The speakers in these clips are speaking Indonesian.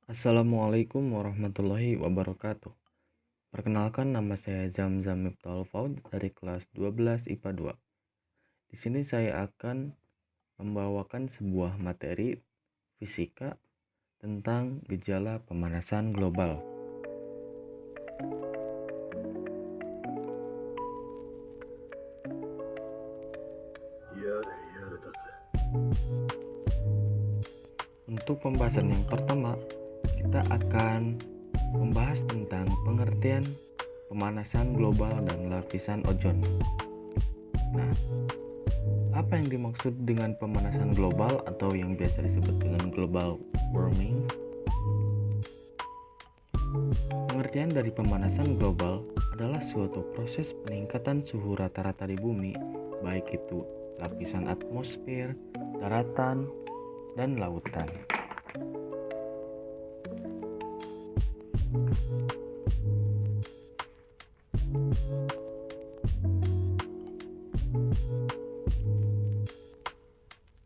Assalamualaikum warahmatullahi wabarakatuh. Perkenalkan, nama saya Zamzam Miftahul Faud dari kelas 12 IPA 2. Di sini saya akan membawakan sebuah materi fisika tentang gejala pemanasan global. Untuk pembahasan yang pertama, kita akan membahas tentang pengertian pemanasan global dan lapisan ozon. Nah, apa yang dimaksud dengan pemanasan global atau yang biasa disebut dengan global warming? Pengertian dari pemanasan global adalah suatu proses peningkatan suhu rata-rata di bumi, baik itu lapisan atmosfer, daratan, dan lautan.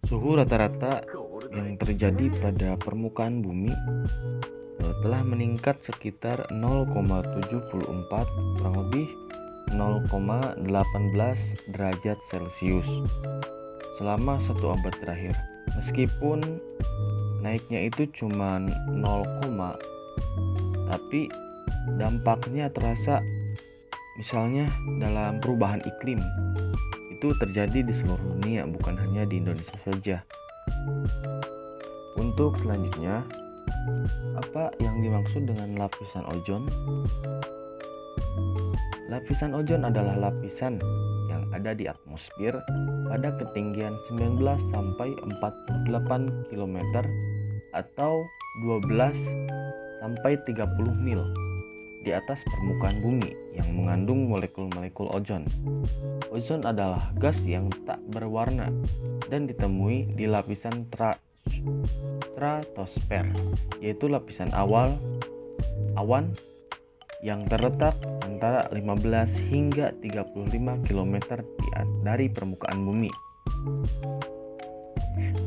Suhu rata-rata yang terjadi pada permukaan bumi telah meningkat sekitar 0,74 kurang lebih 0,18 derajat Celcius selama 1 abad terakhir. Meskipun naiknya itu cuma 0, tapi dampaknya terasa, misalnya dalam perubahan iklim. Itu terjadi di seluruh dunia, bukan hanya di Indonesia saja. Untuk selanjutnya, apa yang dimaksud dengan lapisan ozon? Lapisan ozon adalah lapisan yang ada di atmosfer pada ketinggian 19 sampai 48 km atau 12 sampai 30 mil di atas permukaan bumi yang mengandung molekul-molekul ozon. Ozon adalah gas yang tak berwarna dan ditemui di lapisan stratosfer, yaitu lapisan awal awan yang terletak antara 15 hingga 35 km dari permukaan bumi.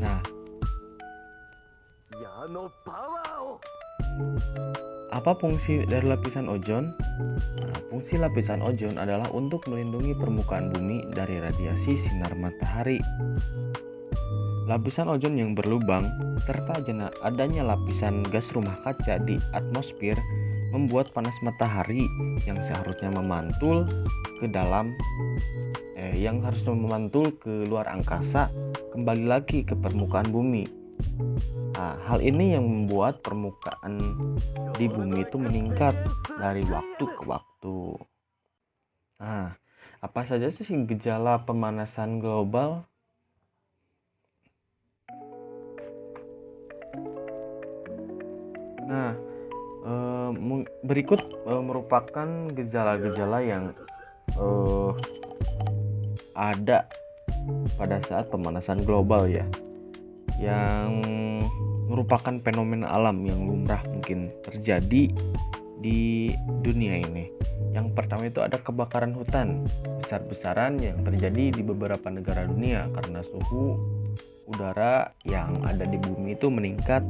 Nah, apa fungsi dari lapisan ozon? Fungsi lapisan ozon adalah untuk melindungi permukaan bumi dari radiasi sinar matahari. Lapisan ozon yang berlubang serta adanya lapisan gas rumah kaca di atmosfer membuat panas matahari yang seharusnya memantul ke luar angkasa kembali lagi ke permukaan bumi. Nah, hal ini yang membuat permukaan di bumi itu meningkat dari waktu ke waktu. Nah, apa saja sih gejala pemanasan global? Nah, berikut merupakan gejala-gejala yang ada pada saat pemanasan global ya, yang merupakan fenomena alam yang lumrah mungkin terjadi di dunia ini. Yang pertama itu ada kebakaran hutan besar-besaran yang terjadi di beberapa negara dunia karena suhu udara yang ada di bumi itu meningkat.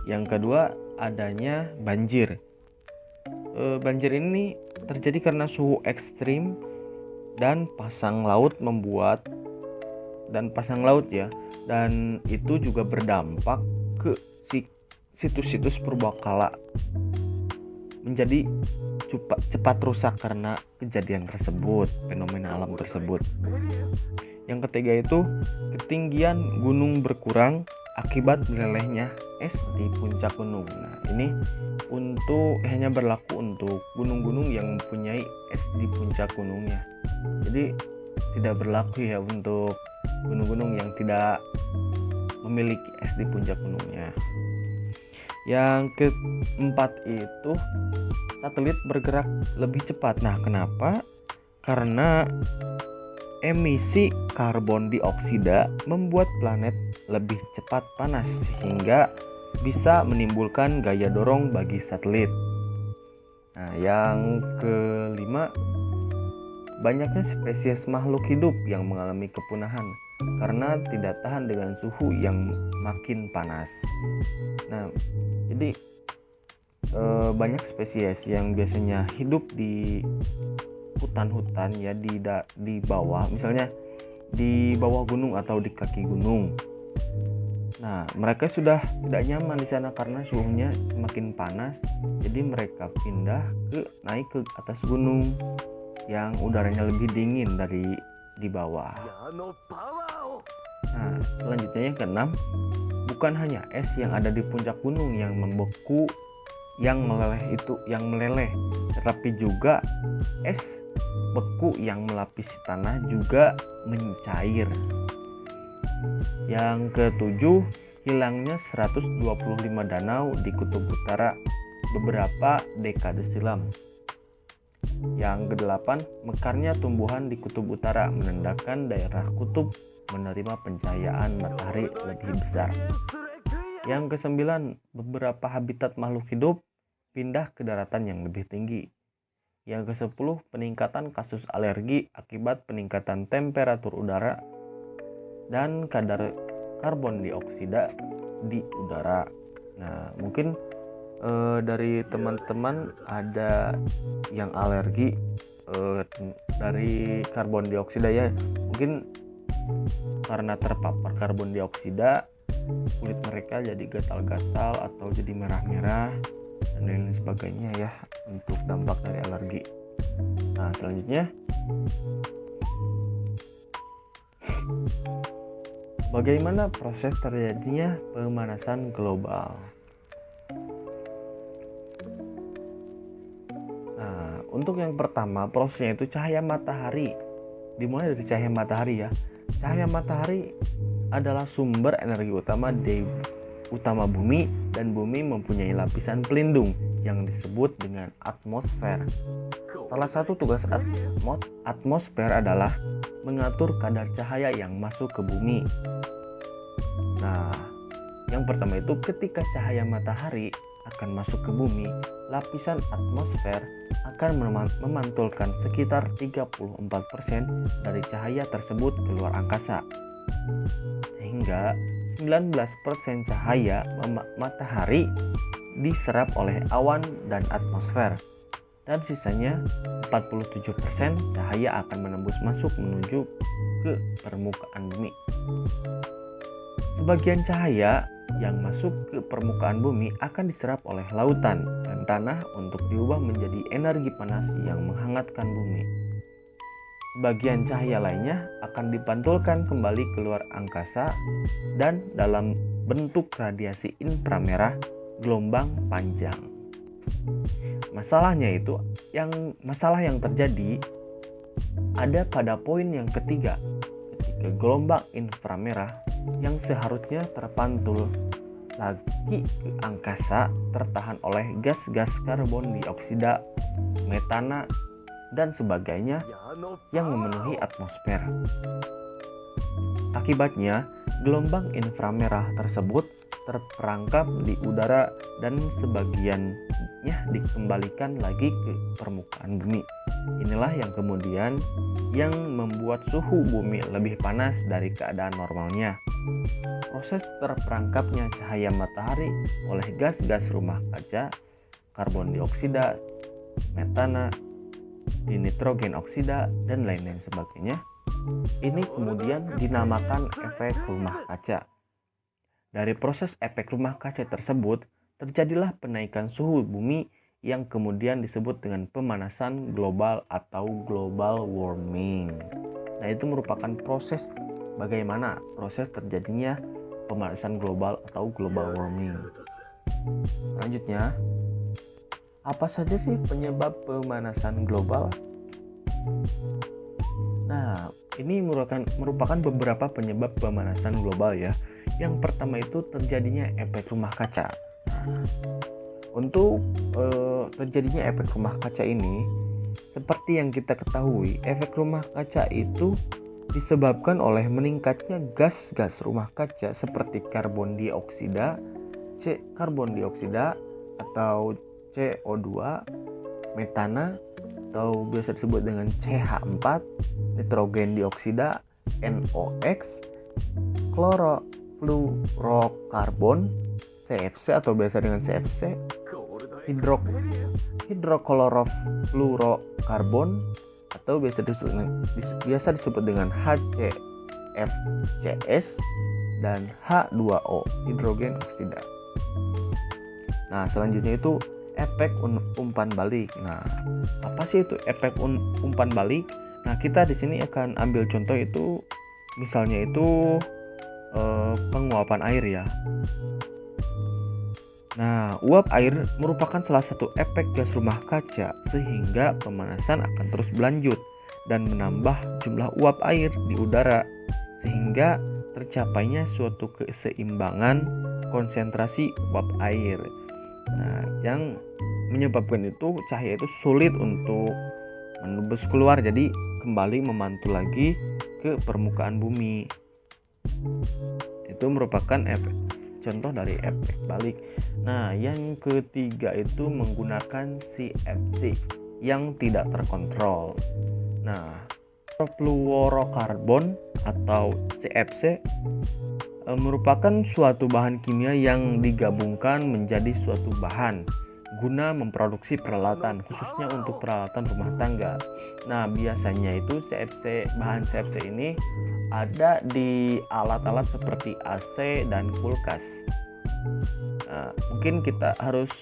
Yang kedua, adanya banjir. Banjir ini terjadi karena suhu ekstrim dan pasang laut dan itu juga berdampak ke situs-situs purbakala menjadi cepat rusak karena kejadian tersebut, fenomena alam tersebut. Yang ketiga itu ketinggian gunung berkurang akibat melelehnya es di puncak gunung. Nah, ini hanya berlaku untuk gunung-gunung yang mempunyai es di puncak gunungnya. Jadi tidak berlaku ya untuk gunung-gunung yang tidak memiliki es di puncak gunungnya. Yang keempat itu satelit bergerak lebih cepat. Nah, kenapa? Karena emisi karbon dioksida membuat planet lebih cepat panas sehingga bisa menimbulkan gaya dorong bagi satelit. Nah, yang kelima, banyaknya spesies makhluk hidup yang mengalami kepunahan. karena tidak tahan dengan suhu yang makin panas. Nah, jadi banyak spesies yang biasanya hidup di hutan-hutan ya di bawah, misalnya di bawah gunung atau di kaki gunung. Nah, mereka sudah tidak nyaman di sana karena suhunya semakin panas. Jadi mereka naik ke atas gunung yang udaranya lebih dingin dari di bawah. Nah, selanjutnya yang keenam, bukan hanya es yang ada di puncak gunung yang membeku, yang meleleh, tetapi juga es beku yang melapisi tanah juga mencair. Yang ketujuh, hilangnya 125 danau di kutub utara beberapa dekade silam. Yang kedelapan, mekarnya tumbuhan di kutub utara menandakan daerah kutub menerima pencahayaan matahari lebih besar. Yang kesembilan, beberapa habitat makhluk hidup pindah ke daratan yang lebih tinggi. Yang kesepuluh, peningkatan kasus alergi akibat peningkatan temperatur udara dan kadar karbon dioksida di udara. Nah, mungkin dari teman-teman ada yang alergi dari karbon dioksida ya, mungkin karena terpapar karbon dioksida kulit mereka jadi gatal-gatal atau jadi merah-merah dan lain sebagainya ya, untuk dampak dari alergi. Nah, selanjutnya bagaimana proses terjadinya pemanasan global? Nah, untuk yang pertama, prosesnya itu cahaya matahari. Dimulai dari cahaya matahari ya. Cahaya matahari adalah sumber energi utama bumi, dan bumi mempunyai lapisan pelindung yang disebut dengan atmosfer. Salah satu tugas atmosfer adalah mengatur kadar cahaya yang masuk ke bumi. Nah, yang pertama itu ketika cahaya matahari akan masuk ke bumi, lapisan atmosfer akan memantulkan sekitar 34% dari cahaya tersebut keluar angkasa. Sehingga 19% cahaya matahari diserap oleh awan dan atmosfer, dan sisanya 47% cahaya akan menembus masuk menuju ke permukaan bumi. Sebagian cahaya yang masuk ke permukaan bumi akan diserap oleh lautan dan tanah untuk diubah menjadi energi panas yang menghangatkan bumi. Sebagian cahaya lainnya akan dipantulkan kembali keluar angkasa dan dalam bentuk radiasi inframerah gelombang panjang. Masalah yang terjadi ada pada poin yang ketiga, ketika gelombang inframerah yang seharusnya terpantul lagi ke angkasa tertahan oleh gas-gas karbon dioksida, metana, dan sebagainya yang memenuhi atmosfer. Akibatnya, gelombang inframerah tersebut terperangkap di udara dan sebagiannya dikembalikan lagi ke permukaan bumi. Inilah yang kemudian yang membuat suhu bumi lebih panas dari keadaan normalnya. Proses terperangkapnya cahaya matahari oleh gas-gas rumah kaca, karbon dioksida, metana, nitrogen oksida, dan lain-lain sebagainya, ini kemudian dinamakan efek rumah kaca. Dari proses efek rumah kaca tersebut, terjadilah penaikan suhu bumi yang kemudian disebut dengan pemanasan global atau global warming. Nah, itu merupakan bagaimana proses terjadinya pemanasan global atau global warming. Selanjutnya, apa saja sih penyebab pemanasan global? Nah, ini merupakan beberapa penyebab pemanasan global ya. Yang pertama itu terjadinya efek rumah kaca. Untuk terjadinya efek rumah kaca ini, seperti yang kita ketahui, efek rumah kaca itu disebabkan oleh meningkatnya gas-gas rumah kaca seperti karbon dioksida atau CO2, metana atau biasa disebut dengan CH4, nitrogen dioksida, NOx, Klorofluorokarbon CFC atau biasa dengan CFC, hidroklorofluorokarbon atau biasa disebut dengan HCFCs dan H2O, hidrogen oksida. Nah, selanjutnya itu efek umpan balik. Nah, apa sih itu efek umpan balik? Nah, kita di sini akan ambil contoh itu, misalnya itu penguapan air ya. Nah, uap air merupakan salah satu efek gas rumah kaca sehingga pemanasan akan terus berlanjut dan menambah jumlah uap air di udara sehingga tercapainya suatu keseimbangan konsentrasi uap air. Nah, yang menyebabkan itu cahaya itu sulit untuk menembus keluar, jadi kembali memantul lagi ke permukaan bumi. Itu merupakan contoh dari efek balik. Nah, yang ketiga itu menggunakan CFC yang tidak terkontrol. Nah, fluorokarbon atau CFC merupakan suatu bahan kimia yang digabungkan menjadi suatu bahan guna memproduksi peralatan, khususnya untuk peralatan rumah tangga. Nah, biasanya itu bahan CFC ini ada di alat-alat seperti AC dan kulkas. Nah, mungkin kita harus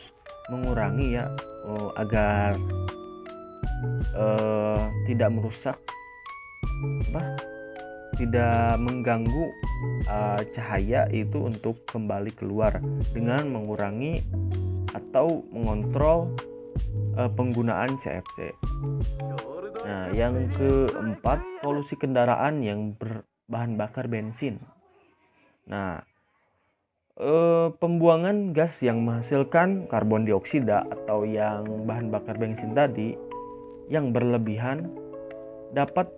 mengurangi ya agar tidak merusak tidak mengganggu cahaya itu untuk kembali keluar dengan mengurangi atau mengontrol penggunaan CFC. Nah, yang keempat, polusi kendaraan yang berbahan bakar bensin. Nah, pembuangan gas yang menghasilkan karbon dioksida atau yang bahan bakar bensin tadi yang berlebihan dapat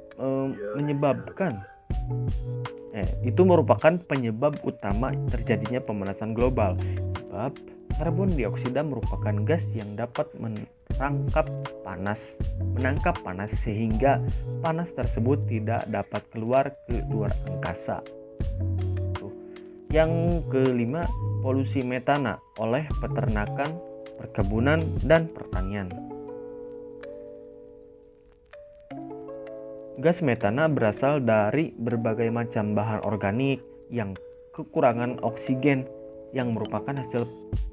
menyebabkan itu merupakan penyebab utama terjadinya pemanasan global. Sebab karbon dioksida merupakan gas yang dapat menangkap panas sehingga panas tersebut tidak dapat keluar ke luar angkasa. Yang kelima, polusi metana oleh peternakan, perkebunan, dan pertanian. Gas metana berasal dari berbagai macam bahan organik yang kekurangan oksigen yang merupakan hasil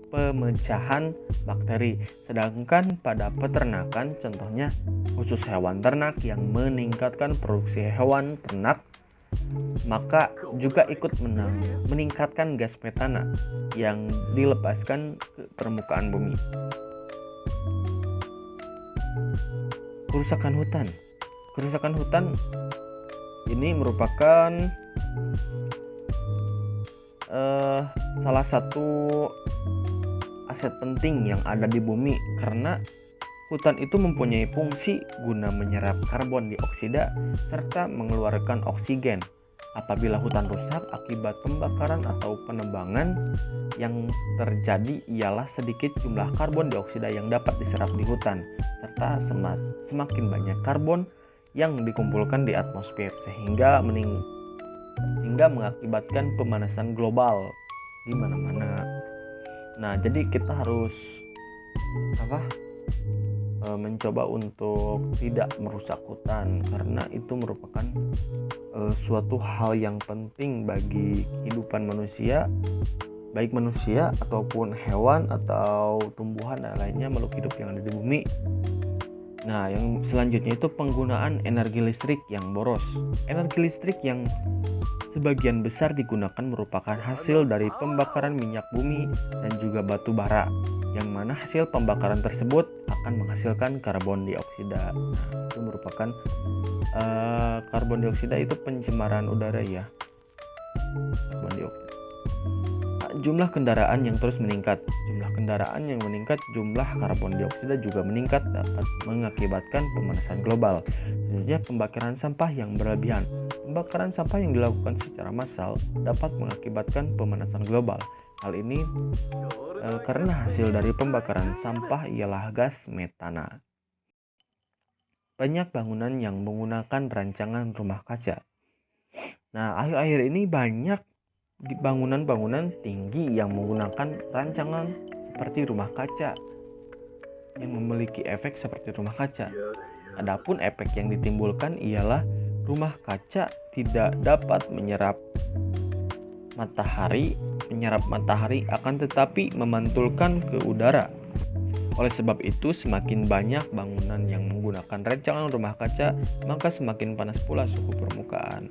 pemecahan bakteri. Sedangkan pada peternakan, contohnya khusus hewan ternak yang meningkatkan produksi hewan ternak, maka juga ikut meningkatkan gas metana yang dilepaskan ke permukaan bumi. Kerusakan hutan ini merupakan salah satu aset penting yang ada di bumi karena hutan itu mempunyai fungsi guna menyerap karbon dioksida serta mengeluarkan oksigen. Apabila hutan rusak akibat pembakaran atau penebangan, yang terjadi ialah sedikit jumlah karbon dioksida yang dapat diserap di hutan serta semakin banyak karbon yang dikumpulkan di atmosfer sehingga mengakibatkan pemanasan global di mana-mana. Nah, jadi kita harus mencoba untuk tidak merusak hutan karena itu merupakan suatu hal yang penting bagi kehidupan manusia, baik manusia ataupun hewan atau tumbuhan dan lainnya makhluk hidup yang ada di bumi. Nah, yang selanjutnya itu penggunaan energi listrik yang boros. Energi listrik yang sebagian besar digunakan merupakan hasil dari pembakaran minyak bumi dan juga batu bara, yang mana hasil pembakaran tersebut akan menghasilkan karbon dioksida. Nah, itu merupakan karbon dioksida itu pencemaran udara ya. Karbon dioksida. Jumlah kendaraan yang terus meningkat. Jumlah karbon dioksida juga meningkat dapat mengakibatkan pemanasan global. Selanjutnya, pembakaran sampah yang berlebihan. Pembakaran sampah yang dilakukan secara massal dapat mengakibatkan pemanasan global. Hal ini karena hasil dari pembakaran sampah ialah gas metana. Banyak bangunan yang menggunakan rancangan rumah kaca. Nah, akhir-akhir ini banyak di bangunan-bangunan tinggi yang menggunakan rancangan seperti rumah kaca yang memiliki efek seperti rumah kaca. Adapun efek yang ditimbulkan ialah rumah kaca tidak dapat menyerap matahari akan tetapi memantulkan ke udara. Oleh sebab itu, semakin banyak bangunan yang menggunakan rancangan rumah kaca, maka semakin panas pula suhu permukaan.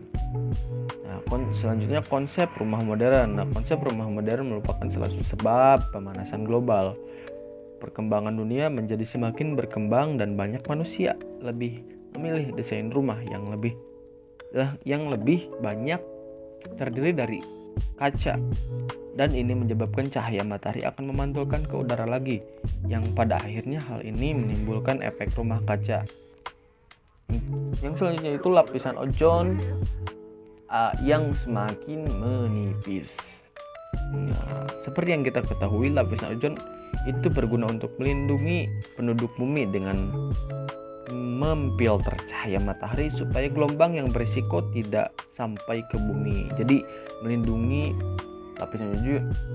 Nah, selanjutnya konsep rumah modern. Nah, konsep rumah modern merupakan salah satu sebab pemanasan global. Perkembangan dunia menjadi semakin berkembang dan banyak manusia lebih memilih desain rumah yang lebih banyak terdiri dari kaca, dan ini menyebabkan cahaya matahari akan memantulkan ke udara lagi, yang pada akhirnya hal ini menimbulkan efek rumah kaca. Yang selanjutnya itu lapisan ozon yang semakin menipis. Nah, seperti yang kita ketahui, lapisan ozon itu berguna untuk melindungi penduduk bumi dengan memfilter cahaya matahari supaya gelombang yang berisiko tidak sampai ke bumi. Jadi melindungi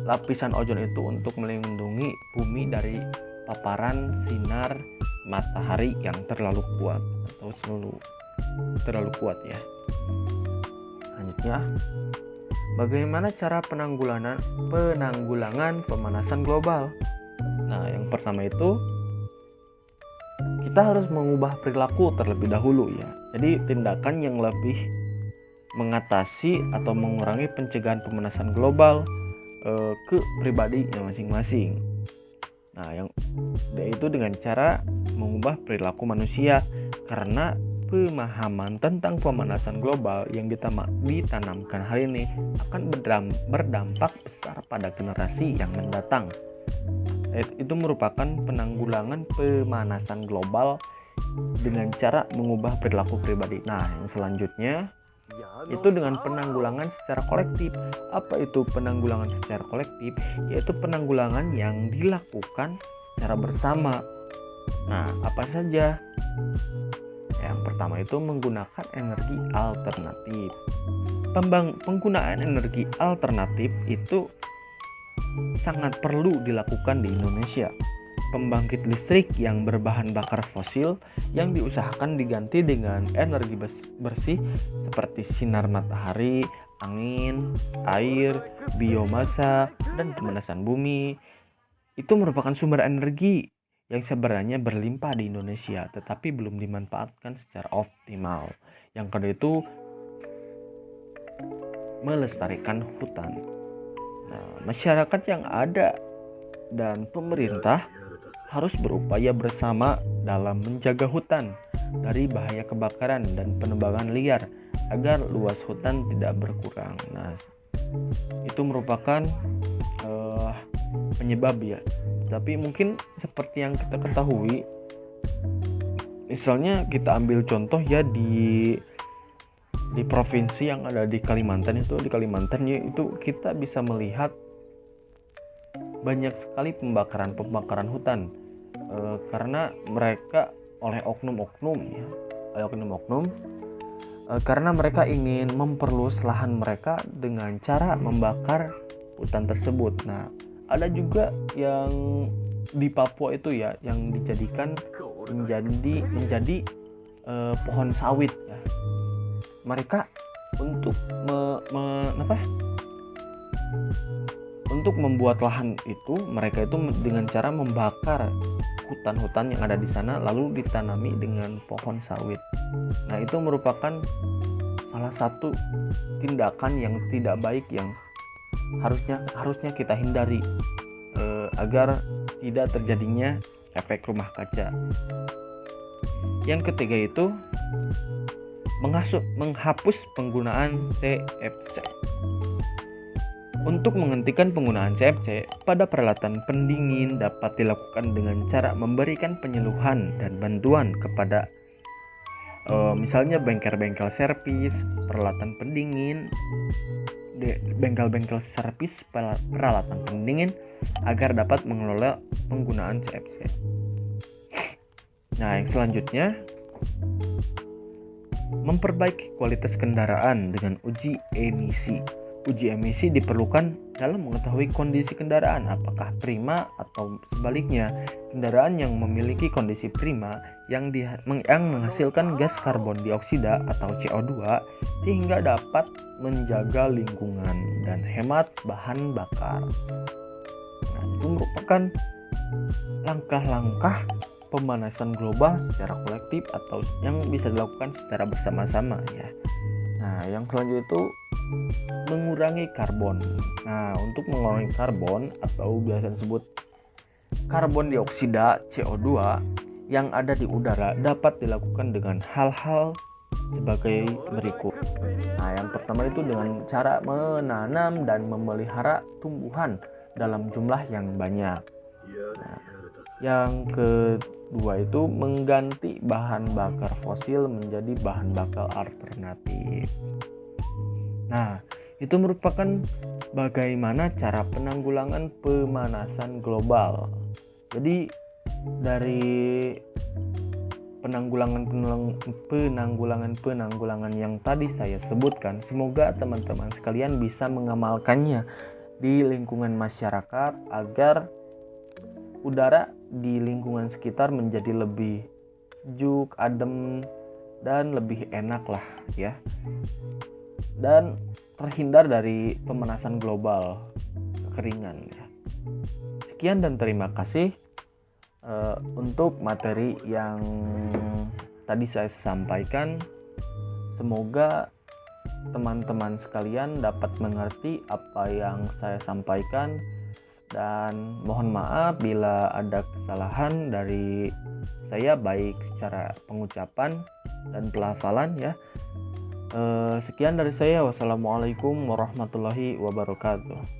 lapisan ozon itu untuk melindungi bumi dari paparan sinar matahari yang terlalu kuat atau terlalu kuat ya. Selanjutnya, bagaimana cara penanggulangan pemanasan global? Nah, yang pertama itu kita harus mengubah perilaku terlebih dahulu ya. Jadi tindakan yang lebih mengatasi atau mengurangi pencegahan pemanasan global ke pribadinya masing-masing. Nah, yaitu dengan cara mengubah perilaku manusia, karena pemahaman tentang pemanasan global yang ditanamkan hari ini akan berdampak besar pada generasi yang mendatang. Itu merupakan penanggulangan pemanasan global dengan cara mengubah perilaku pribadi. Nah, yang selanjutnya itu dengan penanggulangan secara kolektif. Apa itu penanggulangan secara kolektif? Yaitu penanggulangan yang dilakukan secara bersama. Nah, apa saja? Yang pertama itu menggunakan energi alternatif. Penggunaan energi alternatif itu sangat perlu dilakukan di Indonesia. Pembangkit listrik yang berbahan bakar fosil yang diusahakan diganti dengan energi bersih seperti sinar matahari, angin, air, biomasa, dan pemanasan bumi. Itu merupakan sumber energi yang sebenarnya berlimpah di Indonesia, tetapi belum dimanfaatkan secara optimal. Yang kedua itu melestarikan hutan. Nah, masyarakat yang ada dan pemerintah harus berupaya bersama dalam menjaga hutan dari bahaya kebakaran dan penebangan liar agar luas hutan tidak berkurang. Nah, itu merupakan penyebab ya. Tapi mungkin seperti yang kita ketahui, misalnya kita ambil contoh ya di provinsi yang ada di Kalimantan itu, itu kita bisa melihat banyak sekali pembakaran hutan karena mereka oleh oknum-oknum karena mereka ingin memperluas lahan mereka dengan cara membakar hutan tersebut. Nah, ada juga yang di Papua itu ya yang dijadikan menjadi pohon sawit ya. Mereka untuk untuk membuat lahan itu, mereka itu dengan cara membakar hutan-hutan yang ada di sana lalu ditanami dengan pohon sawit. Nah, itu merupakan salah satu tindakan yang tidak baik yang harusnya kita hindari agar tidak terjadinya efek rumah kaca. Yang ketiga itu menghapus penggunaan CFC. Untuk menghentikan penggunaan CFC pada peralatan pendingin dapat dilakukan dengan cara memberikan penyuluhan dan bantuan kepada misalnya bengkel-bengkel servis peralatan pendingin, bengkel-bengkel servis peralatan pendingin agar dapat mengelola penggunaan CFC. Nah, yang selanjutnya Memperbaiki kualitas kendaraan dengan uji emisi. Uji emisi diperlukan dalam mengetahui kondisi kendaraan, apakah prima atau sebaliknya. Kendaraan yang memiliki kondisi prima yang menghasilkan gas karbon dioksida atau CO2 sehingga dapat menjaga lingkungan dan hemat bahan bakar. Nah, itu merupakan langkah-langkah pemanasan global secara kolektif atau yang bisa dilakukan secara bersama-sama ya. Nah, yang selanjutnya itu mengurangi karbon. Nah, untuk mengurangi karbon atau biasa disebut karbon dioksida CO2 yang ada di udara dapat dilakukan dengan hal-hal sebagai berikut. Nah, yang pertama itu dengan cara menanam dan memelihara tumbuhan dalam jumlah yang banyak. Nah, yang kedua itu mengganti bahan bakar fosil menjadi bahan bakar alternatif. Nah, itu merupakan bagaimana cara penanggulangan pemanasan global. Jadi dari penanggulangan yang tadi saya sebutkan, semoga teman-teman sekalian bisa mengamalkannya di lingkungan masyarakat agar udara di lingkungan sekitar menjadi lebih sejuk, adem, dan lebih enak lah ya, dan terhindar dari pemanasan global, kekeringan ya. Sekian dan terima kasih untuk materi yang tadi saya sampaikan. Semoga teman-teman sekalian dapat mengerti apa yang saya sampaikan, dan mohon maaf bila ada kesalahan dari saya baik secara pengucapan dan pelafalan ya. Sekian dari saya. Wassalamualaikum warahmatullahi wabarakatuh.